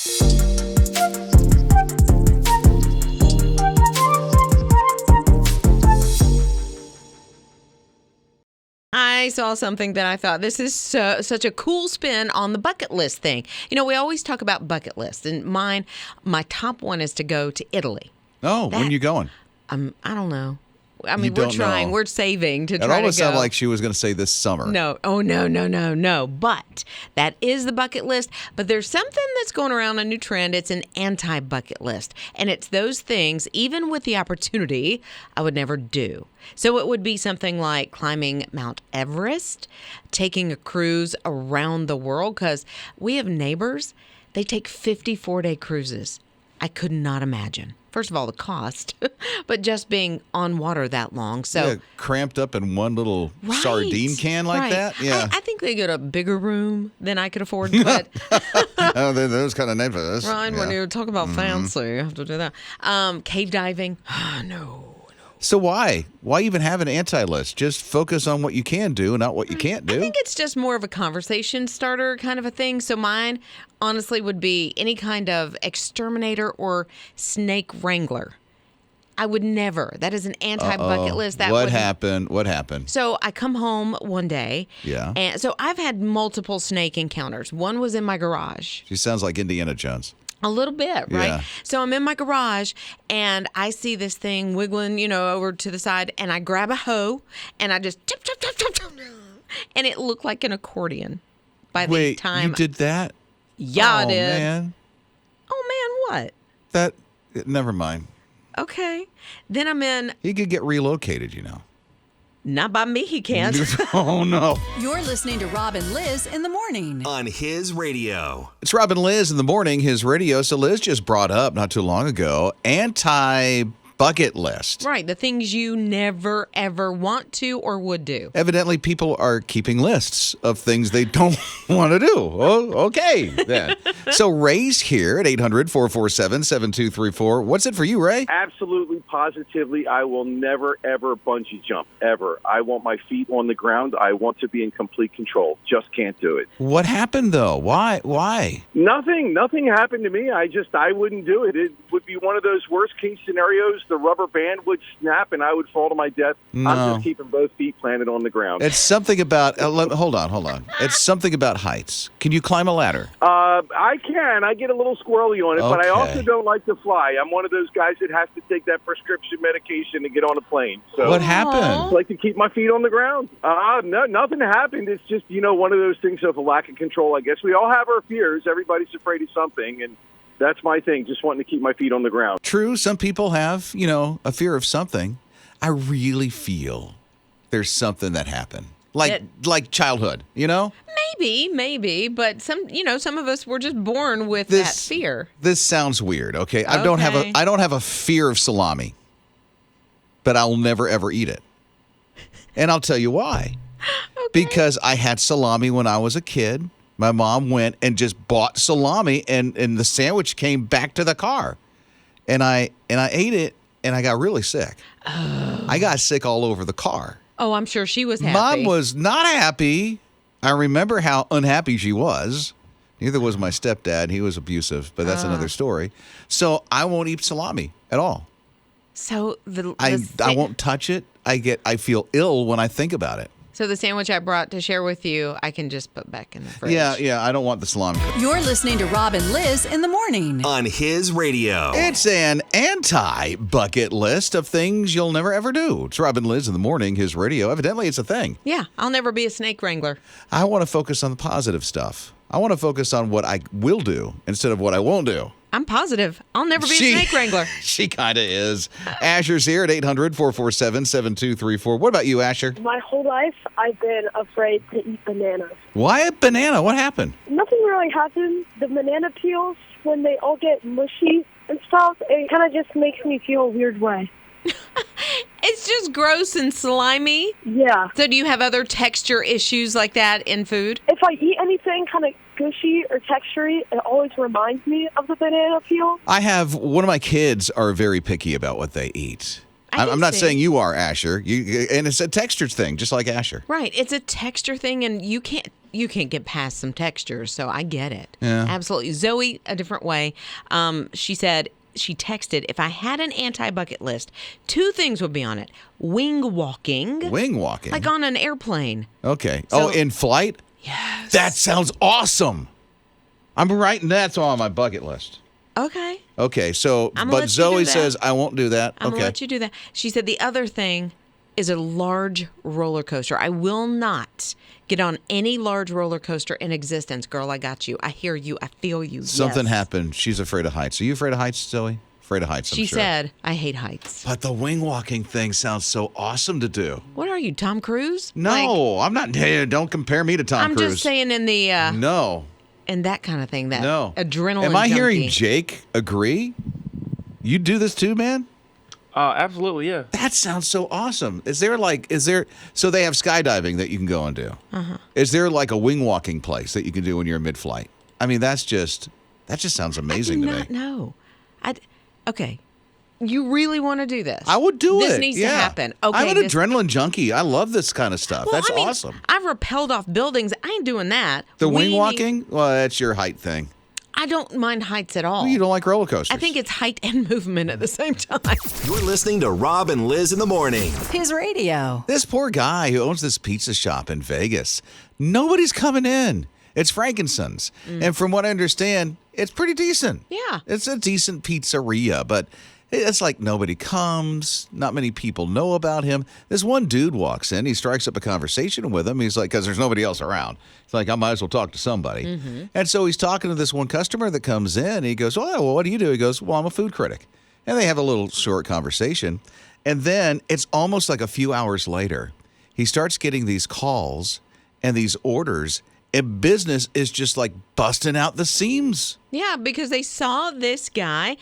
I saw something that I thought, this is such a cool spin on the bucket list thing. You know, we always talk about bucket lists, and my top one is to go to Italy. Oh, when are you going? I don't know. I mean, we're trying. We're saving to try to go. It almost sounded like she was going to say this summer. No. Oh, no. But that is the bucket list. But there's something that's going around, a new trend. It's an anti-bucket list. And it's those things, even with the opportunity, I would never do. So it would be something like climbing Mount Everest, taking a cruise around the world, because we have neighbors. They take 54-day cruises. I could not imagine. First of all, the cost, but just being on water that long. So cramped up in one little sardine can like that. Yeah, I think they get a bigger room than I could afford. But those kind of neighborhoods. Right, when you talk about fancy, you have to do that. Cave diving, no. So why even have an anti-list? Just focus on what you can do, not what you can't do. I think it's just more of a conversation starter kind of a thing. So mine, honestly, would be any kind of exterminator or snake wrangler. I would never. That is an anti-bucket list. What happened? So I come home one day. Yeah. And so I've had multiple snake encounters. One was in my garage. She sounds like Indiana Jones. A little bit, right? Yeah. So I'm in my garage, and I see this thing wiggling, over to the side, and I grab a hoe, and I just chop, chop, chop, chop, chop, and it looked like an accordion by the time. You did that? Yeah, I did. Man. Oh, man, what? Never mind. Okay. Then I'm in. He could get relocated, Not by me, he can't. Oh, no. You're listening to Rob and Lizz in the morning. On His Radio. It's Rob and Lizz in the morning, His Radio. So Liz just brought up not too long ago, anti-bucket list. Right, the things you never, ever want to or would do. Evidently, people are keeping lists of things they don't want to do. Oh, okay, then. So Ray's here at 800-447-7234. What's it for you, Ray? Absolutely, positively, I will never, ever bungee jump, ever. I want my feet on the ground. I want to be in complete control. Just can't do it. What happened, though? Why? Nothing happened to me. I wouldn't do it. It would be one of those worst-case scenarios. The rubber band would snap, and I would fall to my death. No. I'm just keeping both feet planted on the ground. It's something about... hold on. It's something about heights. Can you climb a ladder? I can. I get a little squirrely on it, but I also don't like to fly. I'm one of those guys that has to take that prescription medication to get on a plane. So what happened? I like to keep my feet on the ground. No, nothing happened. It's just, one of those things of a lack of control, I guess. We all have our fears. Everybody's afraid of something, and that's my thing, just wanting to keep my feet on the ground. True. Some people have, a fear of something. I really feel there's something that happened. Like childhood, Maybe, but some of us were just born with that fear. This sounds weird, okay? I don't have a fear of salami, but I will never ever eat it. And I'll tell you why. Okay. Because I had salami when I was a kid. My mom went and just bought salami, and the sandwich came back to the car. And I ate it, and I got really sick. Oh. I got sick all over the car. Oh, I'm sure she was happy. Mom was not happy. I remember how unhappy she was. Neither was my stepdad. He was abusive, but that's another story. So I won't eat salami at all. So I won't touch it. I feel ill when I think about it. So the sandwich I brought to share with you, I can just put back in the fridge. Yeah, I don't want the salami. You're listening to Rob and Lizz in the morning. On His Radio. It's an anti-bucket list of things you'll never ever do. It's Rob and Lizz in the morning, His Radio. Evidently, it's a thing. Yeah, I'll never be a snake wrangler. I want to focus on the positive stuff. I want to focus on what I will do instead of what I won't do. I'm positive. I'll never be a snake wrangler. She kind of is. Asher's here at 800-447-7234. What about you, Asher? My whole life, I've been afraid to eat bananas. Why a banana? What happened? Nothing really happened. The banana peels, when they all get mushy and stuff, it kind of just makes me feel a weird way. It's just gross and slimy? Yeah. So do you have other texture issues like that in food? If I eat anything kind of gushy or textury, it always reminds me of the banana peel. I have one of my kids are very picky about what they eat. I'm not saying you are, Asher. And it's a texture thing, just like Asher. Right. It's a texture thing, and you can't you can't get past some textures, so I get it. Yeah. Absolutely. Zoe, a different way. She said, she texted, if I had an anti-bucket list, 2 things would be on it. Wing walking. Wing walking? Like on an airplane. Okay. So- in flight? Yes. That sounds awesome. I'm writing that's on my bucket list. Okay. Okay, so, I'm gonna but let you Zoe do that. says I won't do that. I'm going Okay. to let you do that. She said the other thing is a large roller coaster. I will not get on any large roller coaster in existence. Girl, I got you. I hear you. I feel you. Something Yes. happened. She's afraid of heights. Are you afraid of heights, Zoe? Afraid of heights, I'm She sure. said, I hate heights. But the wing walking thing sounds so awesome to do. What are you, Tom Cruise? No, I'm not. Hey, don't compare me to Tom I'm Cruise. just saying in the No. in that kind of thing, that No. adrenaline. Am I hearing junkie. Jake agree? You do this too, man? Absolutely, yeah. That sounds so awesome. So they have skydiving that you can go and do. Uh-huh. Is there like a wing walking place that you can do when you're in mid-flight? I mean, that just sounds amazing I to do me. not know. Okay. You really want to do this? I would do it. This needs to happen. Okay. I'm an adrenaline junkie. I love this kind of stuff. Well, That's I mean, awesome. I've rappelled off buildings. I ain't doing that. The wing We walking? need- Well, that's your height thing. I don't mind heights at all. Well, you don't like roller coasters. I think it's height and movement at the same time. You're listening to Rob and Liz in the morning. His radio. This poor guy who owns this pizza shop in Vegas, nobody's coming in. It's Frankenstein's. And from what I understand, it's pretty decent. Yeah. It's a decent pizzeria, but it's like nobody comes. Not many people know about him. This one dude walks in. He strikes up a conversation with him. He's like, because there's nobody else around. He's like, I might as well talk to somebody. And so he's talking to this one customer that comes in. He goes, oh, well, what do you do? He goes, well, I'm a food critic. And they have a little short conversation. And then it's almost like a few hours later, he starts getting these calls and these orders, and business is just like busting out the seams. Yeah, because they saw this guy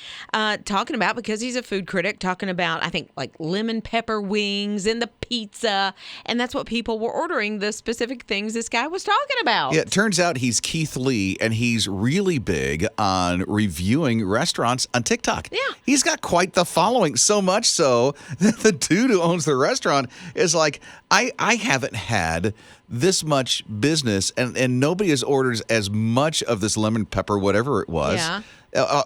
talking about, because he's a food critic, talking about, I think, like lemon pepper wings and the pizza. And that's what people were ordering, the specific things this guy was talking about. Yeah, it turns out he's Keith Lee, and he's really big on reviewing restaurants on TikTok. Yeah. He's got quite the following, so much so that the dude who owns the restaurant is like, I haven't had this much business, and nobody has ordered as much of this lemon pepper, whatever it was, Yeah.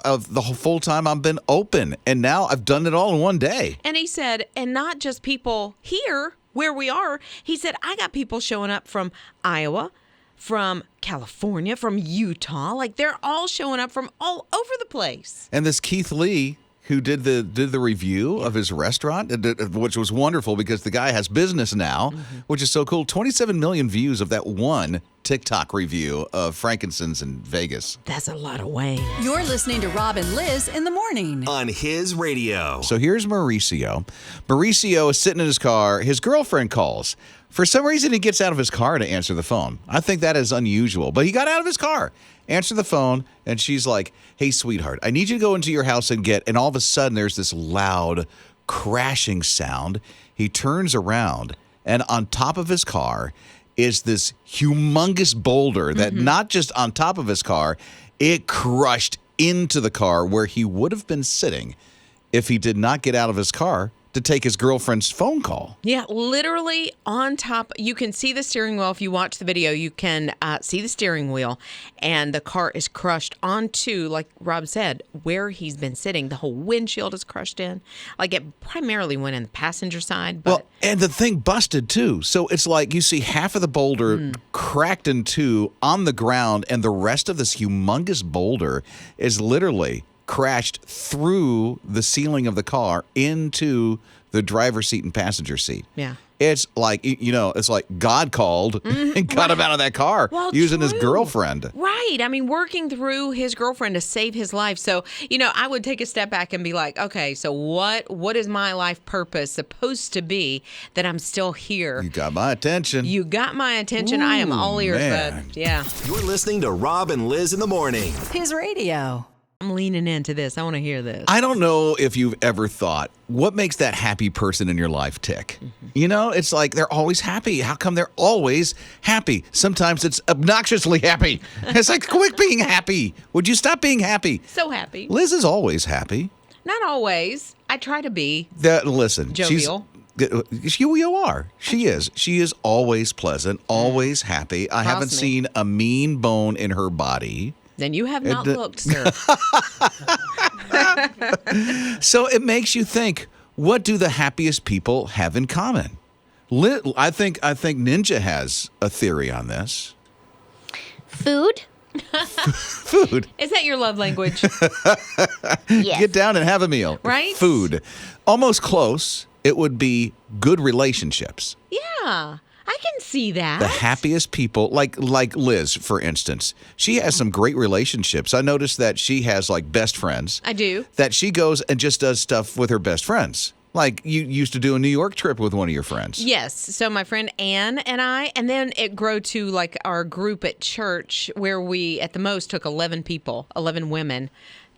of the whole full time I've been open. And now I've done it all in one day. And he said, and not just people here where we are. He said, I got people showing up from Iowa, from California, from Utah. Like, they're all showing up from all over the place. And this Keith Lee, who did the review of his restaurant, which was wonderful because the guy has business now, which is so cool. 27 million views of that one TikTok review of Frankenstein's in Vegas. That's a lot of weight. You're listening to Rob and Liz in the morning. On his radio. So here's Mauricio. Mauricio is sitting in his car. His girlfriend calls. For some reason, he gets out of his car to answer the phone. I think that is unusual, but he got out of his car, answered the phone, and she's like, hey, sweetheart, I need you to go into your house and all of a sudden there's this loud crashing sound. He turns around, and on top of his car is this humongous boulder that not just on top of his car, it crushed into the car where he would have been sitting if he did not get out of his car to take his girlfriend's phone call. Yeah, literally on top. You can see the steering wheel. If you watch the video, you can see the steering wheel, and the car is crushed onto, like Rob said, where he's been sitting. The whole windshield is crushed in. Like, it primarily went in the passenger side. But Well, and the thing busted too. So it's like you see half of the boulder cracked in two on the ground, and the rest of this humongous boulder is literally crashed through the ceiling of the car into the driver's seat and passenger seat. Yeah. It's like, it's like God called and got him out of that car Well, using his true. girlfriend. Right. I mean, working through his girlfriend to save his life. So, I would take a step back and be like, okay, so what is my life purpose supposed to be that I'm still here? You got my attention. You got my attention. I am all ears, man. bud. Yeah. You're listening to Rob and Liz in the morning. His radio. I'm leaning into this. I want to hear this. I don't know if you've ever thought, what makes that happy person in your life tick? It's like they're always happy. How come they're always happy? Sometimes it's obnoxiously happy. It's like, quit being happy. Would you stop being happy? So happy. Liz is always happy. Not always. I try to be. Listen, jovial. You are. She is. She is always pleasant, always happy. I haven't seen a mean bone in her body. Then you have not looked, sir. So it makes you think, what do the happiest people have in common? I think Ninja has a theory on this. Food? Food. Is that your love language? Yes. Get down and have a meal. Right? Food. Almost close. It would be good relationships. Yeah. I can see that. The happiest people, like Liz, for instance, she has some great relationships. I noticed that she has like best friends. I do. That she goes and just does stuff with her best friends. Like you used to do a New York trip with one of your friends. Yes. So my friend Ann and I, and then it grew to like our group at church where we at the most took 11 people, 11 women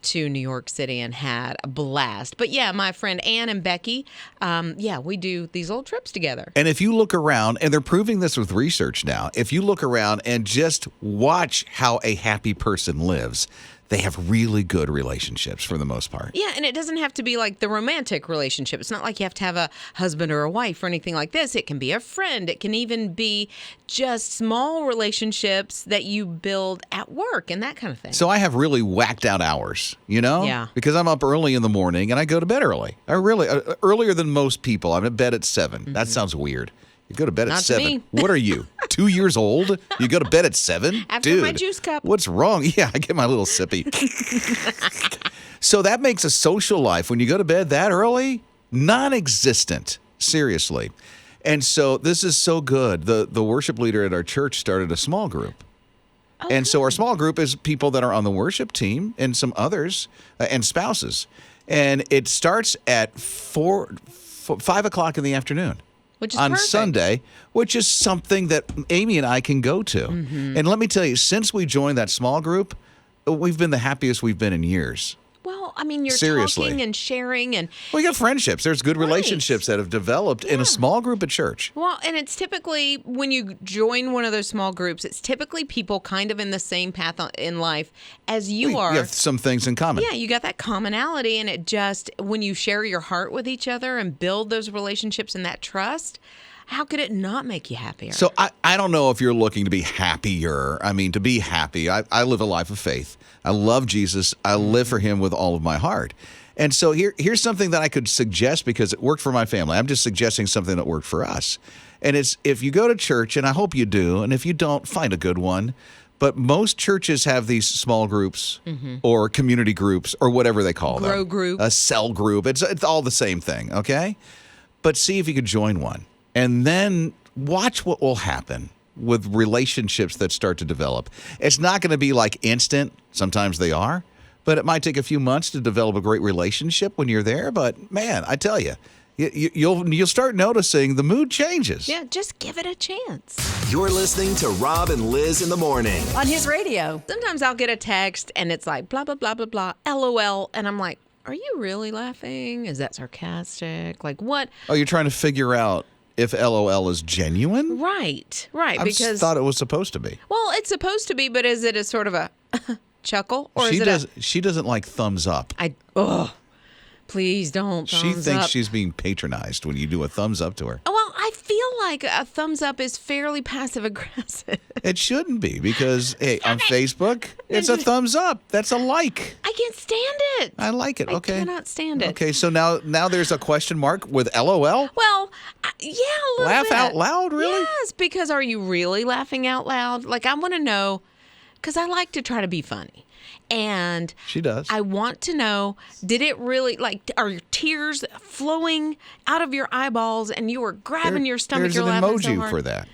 to New York City and had a blast. But yeah, my friend Ann and Becky, we do these little trips together. And if you look around, and they're proving this with research now, if you look around and just watch how a happy person lives, they have really good relationships for the most part. Yeah, and it doesn't have to be like the romantic relationship. It's not like you have to have a husband or a wife or anything like this. It can be a friend. It can even be just small relationships that you build at work and that kind of thing. So I have really whacked out hours, you know? Yeah. Because I'm up early in the morning and I go to bed early. I really, earlier than most people. I'm in bed at 7. Mm-hmm. That sounds weird. You go to bed Not at 7. to me. What are you, 2 years old? You go to bed at 7? After Dude, my juice cup. What's wrong? Yeah, I get my little sippy. So that makes a social life, when you go to bed that early, non-existent. Seriously. And so this is so good. The worship leader at our church started a small group. Oh, and so our small group is people that are on the worship team and some others and spouses. And it starts at 5 o'clock in the afternoon. Which is on perfect. Sunday, which is something that Amy and I can go to. Mm-hmm. And let me tell you, since we joined that small group, we've been the happiest we've been in years. Well, I mean, you're Seriously. talking and sharing and... We got friendships. There's good relationships that have developed in a small group at church. Well, and it's typically, when you join one of those small groups, it's typically people kind of in the same path in life as you are. You have some things in common. Yeah, you got that commonality, and it just, when you share your heart with each other and build those relationships and that trust, how could it not make you happier? So I don't know if you're looking to be happier. I mean, to be happy, I live a life of faith. I love Jesus. I live for him with all of my heart. And so here's something that I could suggest because it worked for my family. I'm just suggesting something that worked for us. And it's, if you go to church, and I hope you do, and if you don't, find a good one. But most churches have these small groups or community groups or whatever they call them. Grow group. A cell group. It's all the same thing, okay? But see if you could join one. And then watch what will happen with relationships that start to develop. It's not going to be like instant. Sometimes they are. But it might take a few months to develop a great relationship when you're there. But, man, I tell you, you'll start noticing the mood changes. Yeah, just give it a chance. You're listening to Rob and Liz in the morning. On his radio. Sometimes I'll get a text, and it's like, blah, blah, blah, blah, blah, LOL. And I'm like, are you really laughing? Is that sarcastic? Like, what? Oh, you're trying to figure out if LOL is genuine? Right. I Because thought it was supposed to be. Well, it's supposed to be, but is it a sort of a chuckle? Or She doesn't like thumbs up. Please don't thumbs She thinks up. she's being patronized when you do a thumbs up to her. Well, I feel like a thumbs up is fairly passive aggressive. It shouldn't be because, hey, on Facebook, it's a thumbs up. That's a like. I can't stand it. I like it. Okay. I cannot stand it. Okay, so now there's a question mark with LOL? Well, yeah, a little Laugh bit. out loud, really? Yes, because are you really laughing out loud? Like, I want to know, because I like to try to be funny. And She does. I want to know, did it really, like, are your tears flowing out of your eyeballs and you were grabbing your stomach? There's You're an laughing so emoji hard? for that.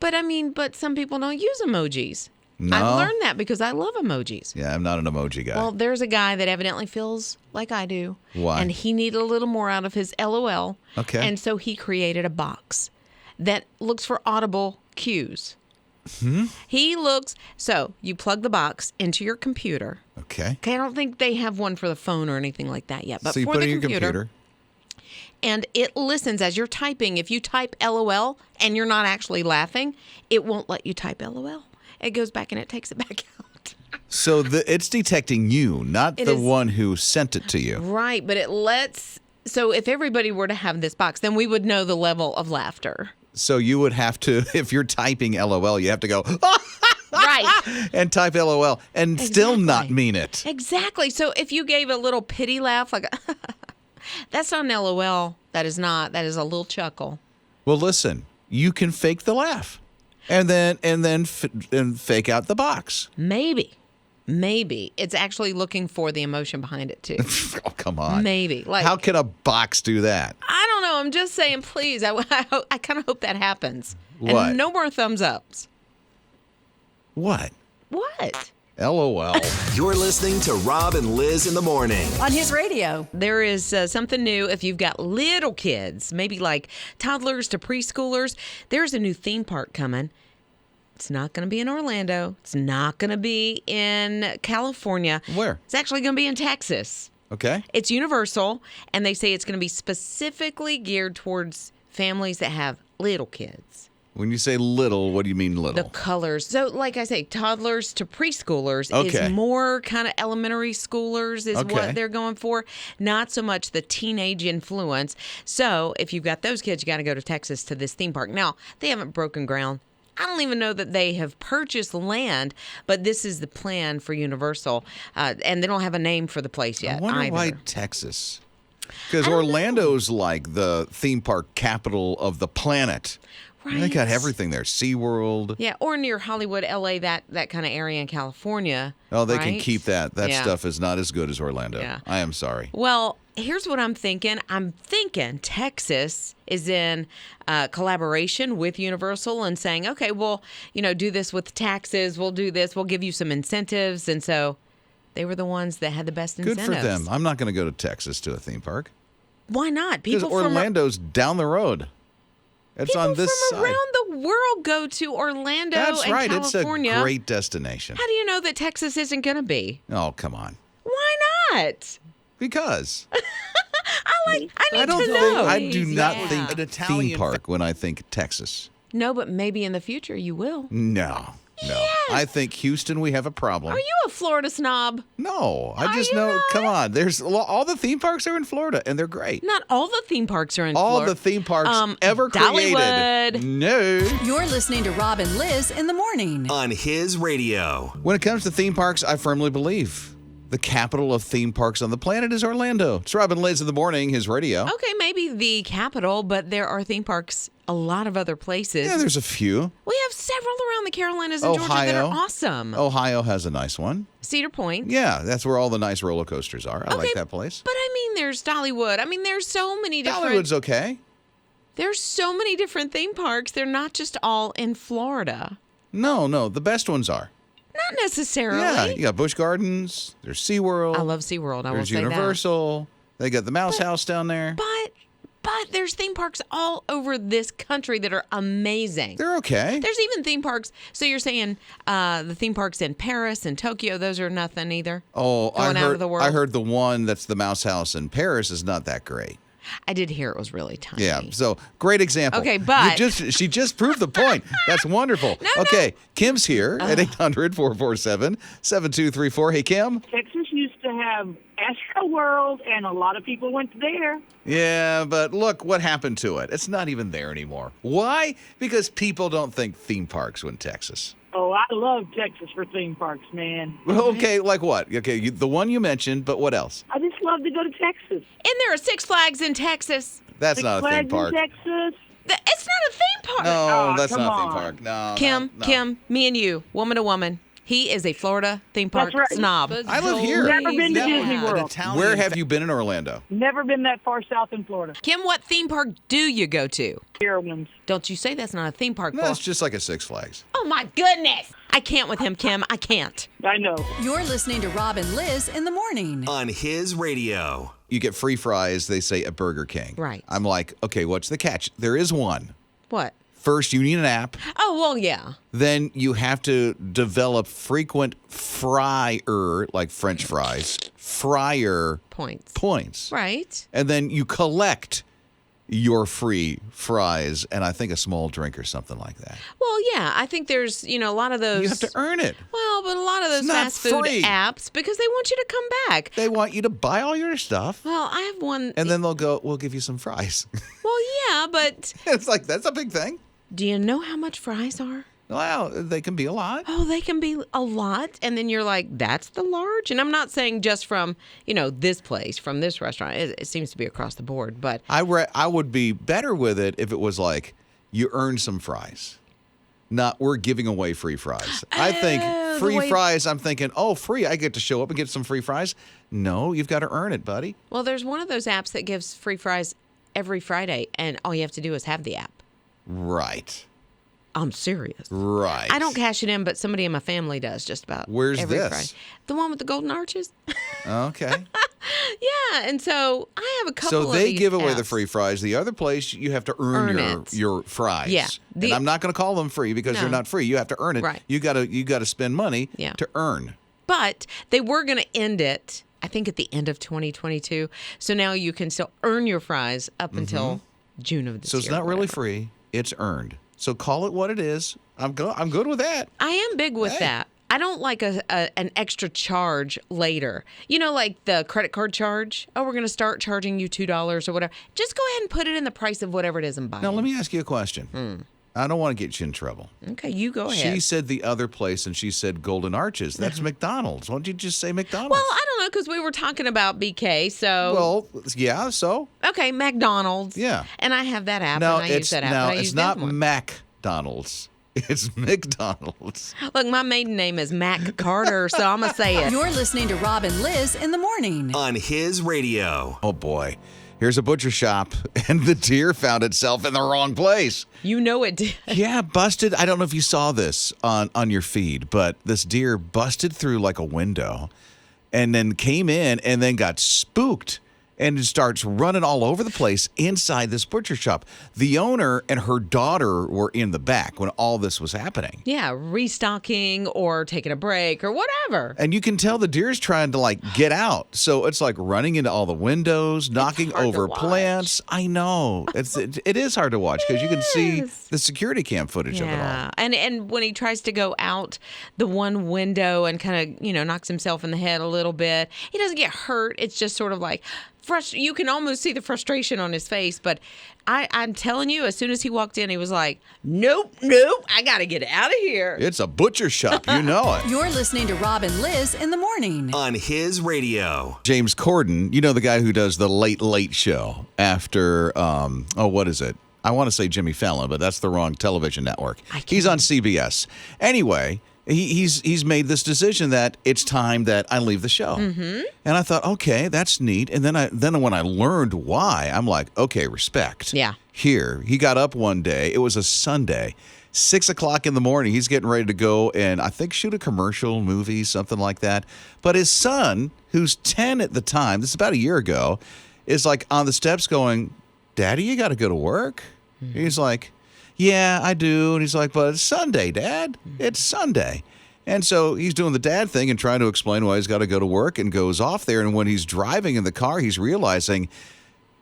But some people don't use emojis. No? I've learned that because I love emojis. Yeah, I'm not an emoji guy. Well, there's a guy that evidently feels like I do. Why? And he needed a little more out of his LOL. Okay. And so he created a box that looks for audible cues. So you plug the box into your computer. Okay. Okay, I don't think they have one for the phone or anything like that yet. But So you for put the it in your computer. And it listens as you're typing. If you type LOL and you're not actually laughing, it won't let you type LOL. It goes back and it takes it back out. So it's detecting you, not It the is- one who sent it to you. Right, but it lets So if everybody were to have this box, then we would know the level of laughter. So you would have to, if you're typing LOL, you have to go, Right. and type LOL and still not mean it. Exactly. So if you gave a little pity laugh, like, that's not an LOL. That is not. That is a little chuckle. Well, listen, you can fake the laugh and then fake out the box. Maybe it's actually looking for the emotion behind it too. Oh, come on. Maybe. Like, how can a box do that? I don't know. I'm just saying, please. I kind of hope that happens. What? And no more thumbs ups. What? What? LOL. You're listening to Rob and Liz in the morning. On his radio. There is something new if you've got little kids, maybe like toddlers to preschoolers. There's a new theme park coming. It's not going to be in Orlando. It's not going to be in California. Where? It's actually going to be in Texas. Okay. It's Universal, and they say it's going to be specifically geared towards families that have little kids. When you say little, what do you mean little? The colors. So, like I say, toddlers to preschoolers Okay. is more kind of elementary schoolers is Okay. what they're going for. Not so much the teenage influence. So, if you've got those kids, you got to go to Texas to this theme park. Now, they haven't broken ground. I don't even know that they have purchased land, but this is the plan for Universal. And they don't have a name for the place yet I wonder either. why Texas. Because Orlando's like the theme park capital of the planet. Right. They got everything there. SeaWorld. Yeah, or near Hollywood, LA, that kind of area in California. Oh, they can right? keep that. That Yeah. stuff is not as good as Orlando. Yeah. I am sorry. Well, here's what I'm thinking. I'm thinking Texas is in collaboration with Universal and saying, okay, well, do this with taxes. We'll do this. We'll give you some incentives. And so they were the ones that had the best Good incentives. for them. I'm not going to go to Texas to a theme park. Why not? Because People Orlando's down the road. It's from on this from side. around the world go to Orlando That's and right. California. It's a great destination. How do you know that Texas isn't going to be? Oh, come on. Why not? Because I need I don't to think know. I do not Yeah. think an Italian theme park when I think Texas. No, but maybe in the future you will. No. I think Houston, we have a problem. Are you a Florida snob? No, I Are just you know. not? Come on, there's all the theme parks are in Florida, and they're great. Not all the theme parks are in All Florida. the theme parks ever Dollywood. created. No. You're listening to Rob and Liz in the morning. On his radio. When it comes to theme parks, I firmly believe the capital of theme parks on the planet is Orlando. It's Rob and Liz in the morning, his radio. Okay, maybe the capital, but there are theme parks a lot of other places. Yeah, there's a few. We have several around the Carolinas and Georgia that are awesome. Ohio has a nice one. Cedar Point. Yeah, that's where all the nice roller coasters are. I like that place. But I mean, there's Dollywood. I mean, there's so many different. Dollywood's okay. There's so many different theme parks. They're not just all in Florida. No, the best ones are. Not necessarily. Yeah, you got Busch Gardens. There's SeaWorld. I love SeaWorld. I will There's say Universal. They got the Mouse House down there. that. But there's theme parks all over this country that are amazing. They're okay. There's even theme parks. So you're saying the theme parks in Paris and Tokyo, those are nothing either? Oh, Going out of the world? I heard the one that's the Mouse House in Paris is not that great. I did hear it was really tiny. Yeah, so great example. Okay, but- she just proved the point. That's wonderful. Okay, Kim's here at 800-447-7234. Hey, Kim. Texas used to have Astro World, and a lot of people went there. Yeah, but look what happened to it. It's not even there anymore. Why? Because people don't think theme parks when Texas. Oh, I love Texas for theme parks, man. Well, okay, like what? Okay, the one you mentioned, but what else? I just love to go to Texas. And there are Six Flags in Texas. That's Six not a theme Flags park. in Texas. It's not a theme park. No, Oh, that's come not a theme on. park. No, Kim, no. Kim, me and you, woman to woman. He is a Florida theme park That's right. snob. I live here. Never been to Disney World. Where have you been in Orlando? Never been that far south in Florida. Kim, what theme park do you go to? Carowinds. Don't you say that's not a theme park. No, Paul. it's just like a Six Flags. Oh, my goodness. I can't with him, Kim. I can't. I know. You're listening to Rob and Liz in the morning. On his radio. You get free fries, they say, at Burger King. Right. I'm like, okay, what's the catch? There is one. What? First, you need an app. Oh, well, yeah. Then you have to develop frequent fryer, like French fries, fryer Points. points. Right. And then you collect your free fries and I think a small drink or something like that. Well, yeah, I think there's, a lot of those. You have to earn it. Well, but a lot of those not fast food free. apps, because they want you to come back. They want you to buy all your stuff. Well, I have one. And then they'll go, we'll give you some fries. Well, yeah, but It's like, that's a big thing. do you know how much fries are? Well, they can be a lot. Oh, they can be a lot. And then you're like, that's the large? And I'm not saying just from, this place, from this restaurant. It seems to be across the board. But I would be better with it if it was like, you earn some fries. Not, we're giving away free fries. I think free fries, I'm thinking, oh, free. I get to show up and get some free fries. No, you've got to earn it, buddy. Well, there's one of those apps that gives free fries every Friday. And all you have to do is have the app. Right. I'm serious. Right. I don't cash it in, but somebody in my family does just about Where's every this? Friday. The one with the golden arches. Okay. Yeah, and so I have a couple of So they these give away the apps. free fries. The other place, you have to earn your fries. Yeah. And I'm not going to call them free because they're not free. You have to earn it. Right. You got to spend money Yeah. to earn. But they were going to end it, I think, at the end of 2022. So now you can still earn your fries up until June of this year. So it's not really free. It's earned. So call it what it is. I'm good with that. I am big with that. I don't like an extra charge later. Like the credit card charge. Oh, we're going to start charging you $2 or whatever. Just go ahead and put it in the price of whatever it is and buy Now, it. let me ask you a question. I don't want to get you in trouble. Okay, you go ahead. She said the other place, and she said Golden Arches. That's McDonald's. Why don't you just say McDonald's? Well, I don't know, because we were talking about BK, so... Well, yeah, so? Okay, McDonald's. Yeah. And I have that app, No, and I use that app. no, and I it's use not the other one. McDonald's. It's McDonald's. Look, my maiden name is Mac Carter, so I'm going to say it. You're listening to Rob and Liz in the morning. On his radio. Oh, boy. Here's a butcher shop, and the deer found itself in the wrong place. You know it did. Yeah, busted. I don't know if you saw this on your feed, but this deer busted through like a window and then came in and then got spooked and starts running all over the place inside this butcher shop. The owner and her daughter were in the back when all this was happening. Yeah, restocking or taking a break or whatever. And you can tell the deer's trying to like get out. So it's like running into all the windows, knocking hard to over watch. plants. I know. It is hard to watch because you can see the security cam footage of it all. Yeah, and when he tries to go out the one window and kind of, knocks himself in the head a little bit, he doesn't get hurt. It's just sort of like, you can almost see the frustration on his face. But I'm telling you, as soon as he walked in, he was like, nope, I got to get out of here. It's a butcher shop. You know it. You're listening to Rob and Liz in the morning. On his radio. James Corden, the guy who does the Late Late Show after, what is it? I want to say Jimmy Fallon, but that's the wrong television network. He's on CBS. Anyway, he's made this decision that it's time that I leave the show. Mm-hmm. And I thought, okay, that's neat. And then when I learned why, I'm like, okay, respect. Yeah. Here, he got up one day. It was a Sunday. 6 o'clock in the morning, he's getting ready to go and I think shoot a commercial movie, something like that. But his son, who's 10 at the time, this is about a year ago, is like on the steps going, Daddy, you got to go to work? Mm-hmm. He's like, yeah, I do. And he's like, but it's Sunday, Dad. It's Sunday. And so he's doing the dad thing and trying to explain why he's got to go to work and goes off there. And when he's driving in the car, he's realizing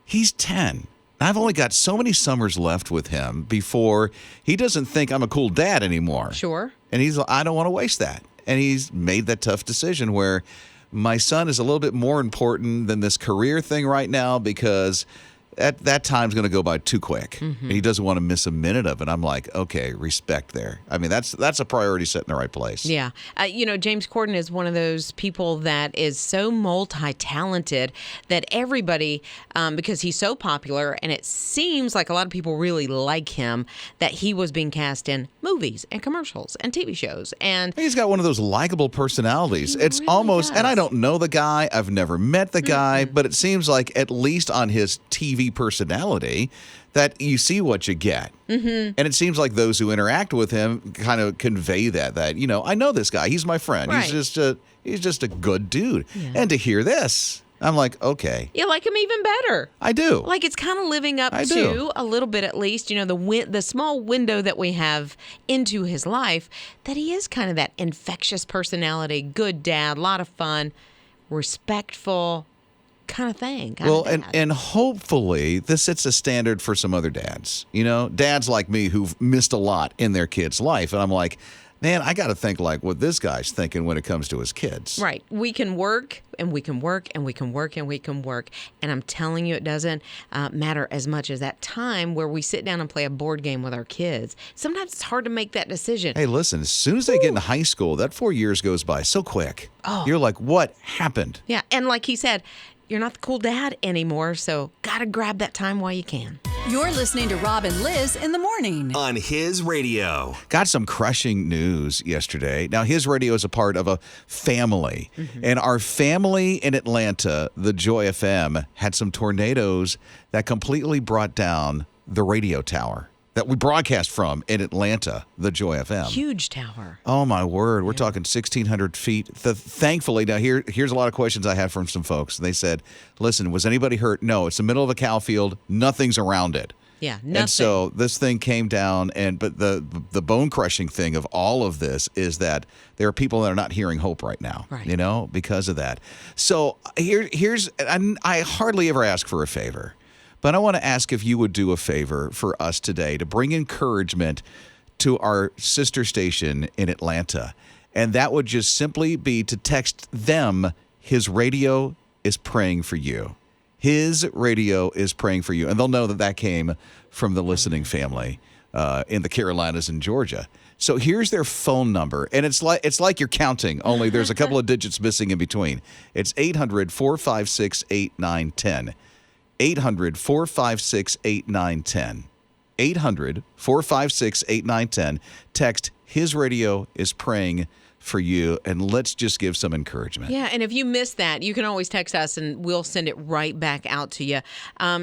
he's 10. I've only got so many summers left with him before he doesn't think I'm a cool dad anymore. Sure. And he's like, I don't want to waste that. And he's made that tough decision where my son is a little bit more important than this career thing right now because that time's going to go by too quick. Mm-hmm. And he doesn't want to miss a minute of it. I'm like, okay, respect there. I mean, that's a priority set in the right place. Yeah. James Corden is one of those people that is so multi-talented that everybody, because he's so popular and it seems like a lot of people really like him, that he was being cast in movies and commercials and TV shows. And he's got one of those likable personalities. It's really almost, and I don't know the guy. I've never met the guy, but it seems like at least on his TV personality that you see what you get. Mm-hmm. And it seems like those who interact with him kind of convey that I know this guy. He's my friend. Right. He's just a good dude. Yeah. And to hear this, I'm like, okay. You like him even better. I do. Like it's kind of living up to a little bit at least, the small window that we have into his life, that he is kind of that infectious personality, good dad, a lot of fun, respectful, kind of thing. Well, and hopefully this sets a standard for some other dads. You know, dads like me who've missed a lot in their kid's life. And I'm like, man, I got to think like what this guy's thinking when it comes to his kids. Right. We can work and we can work and we can work and we can work. And I'm telling you, it doesn't matter as much as that time where we sit down and play a board game with our kids. Sometimes it's hard to make that decision. Hey, listen, as soon as they get into high school, that 4 years goes by so quick. Oh. You're like, what happened? Yeah. And like he said, you're not the cool dad anymore. So got to grab that time while you can. You're listening to Rob and Liz in the morning. On His Radio. Got some crushing news yesterday. Now, His Radio is a part of a family. And our family in Atlanta, the Joy FM, had some tornadoes that completely brought down the radio tower that we broadcast from in Atlanta, the Joy FM. Huge tower. Oh, my word. We're talking 1,600 feet. Thankfully, now here's a lot of questions I had from some folks. They said, listen, was anybody hurt? No, it's the middle of a cow field. Nothing's around it. Yeah, nothing. And so this thing came down, but the bone-crushing thing of all of this is that there are people that are not hearing hope right now, you know, because of that. So here's I hardly ever ask for a favor. But I want to ask if you would do a favor for us today to bring encouragement to our sister station in Atlanta. And that would just simply be to text them, His Radio is praying for you. His Radio is praying for you. And they'll know that came from the listening family in the Carolinas and Georgia. So here's their phone number. And it's like you're counting, only there's a couple of digits missing in between. It's 800-456-8910. 800-456-8910. 800-456-8910. Text His Radio is praying for you, and let's just give some encouragement. Yeah, and if you missed that, you can always text us, and we'll send it right back out to you.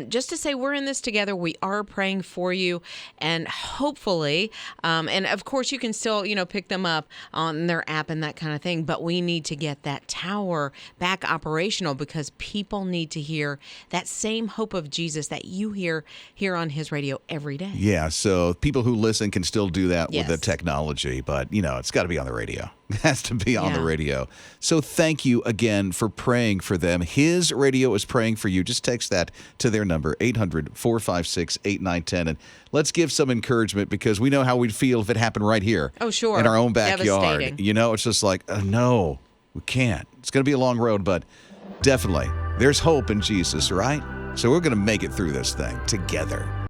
Just to say we're in this together. We are praying for you, and hopefully, and of course, you can still, pick them up on their app and that kind of thing, but we need to get that tower back operational because people need to hear that same hope of Jesus that you hear here on His Radio every day. Yeah, so people who listen can still do that with the technology, but, it's got to be on the radio. It has to be on the radio. So thank you again for praying for them. His Radio is praying for you. Just text that to their number, 800-456-8910. And let's give some encouragement because we know how we'd feel if it happened right here. Oh, sure. In our own backyard. Devastating. It's just like, no, we can't. It's going to be a long road, but definitely there's hope in Jesus, right? So we're going to make it through this thing together.